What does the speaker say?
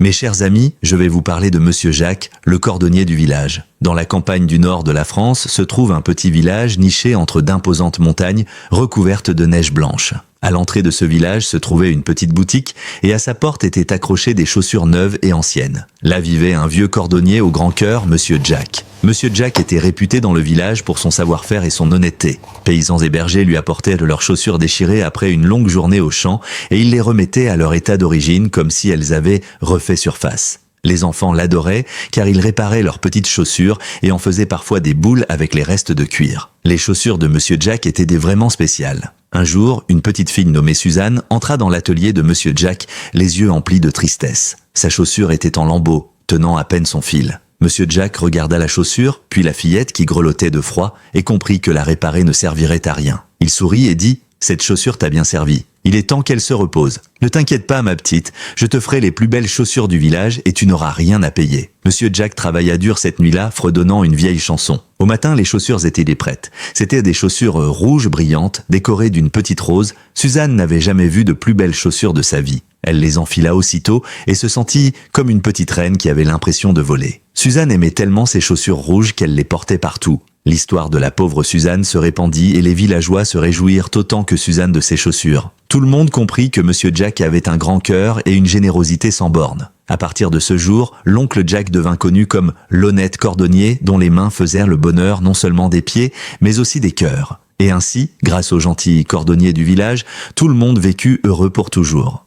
Mes chers amis, je vais vous parler de Monsieur Jacques, le cordonnier du village. Dans la campagne du nord de la France se trouve un petit village niché entre d'imposantes montagnes recouvertes de neige blanche. À l'entrée de ce village se trouvait une petite boutique et à sa porte étaient accrochées des chaussures neuves et anciennes. Là vivait un vieux cordonnier au grand cœur, Monsieur Jack. Monsieur Jack était réputé dans le village pour son savoir-faire et son honnêteté. Paysans et bergers lui apportaient leurs chaussures déchirées après une longue journée au champ et il les remettait à leur état d'origine comme si elles avaient refait surface. Les enfants l'adoraient car il réparait leurs petites chaussures et en faisait parfois des boules avec les restes de cuir. Les chaussures de Monsieur Jack étaient des vraiment spéciales. Un jour, une petite fille nommée Suzanne entra dans l'atelier de Monsieur Jack, les yeux emplis de tristesse. Sa chaussure était en lambeaux, tenant à peine son fil. Monsieur Jack regarda la chaussure, puis la fillette qui grelottait de froid, et comprit que la réparer ne servirait à rien. Il sourit et dit « Cette chaussure t'a bien servi. Il est temps qu'elle se repose. Ne t'inquiète pas, ma petite, je te ferai les plus belles chaussures du village et tu n'auras rien à payer. » Monsieur Jack travailla dur cette nuit-là, fredonnant une vieille chanson. Au matin, les chaussures étaient prêtes. C'étaient des chaussures rouges brillantes, décorées d'une petite rose. Suzanne n'avait jamais vu de plus belles chaussures de sa vie. Elle les enfila aussitôt et se sentit comme une petite reine qui avait l'impression de voler. Suzanne aimait tellement ses chaussures rouges qu'elle les portait partout. L'histoire de la pauvre Suzanne se répandit et les villageois se réjouirent autant que Suzanne de ses chaussures. Tout le monde comprit que Monsieur Jack avait un grand cœur et une générosité sans borne. À partir de ce jour, l'oncle Jack devint connu comme l'honnête cordonnier dont les mains faisaient le bonheur non seulement des pieds, mais aussi des cœurs. Et ainsi, grâce au gentil cordonnier du village, tout le monde vécut heureux pour toujours.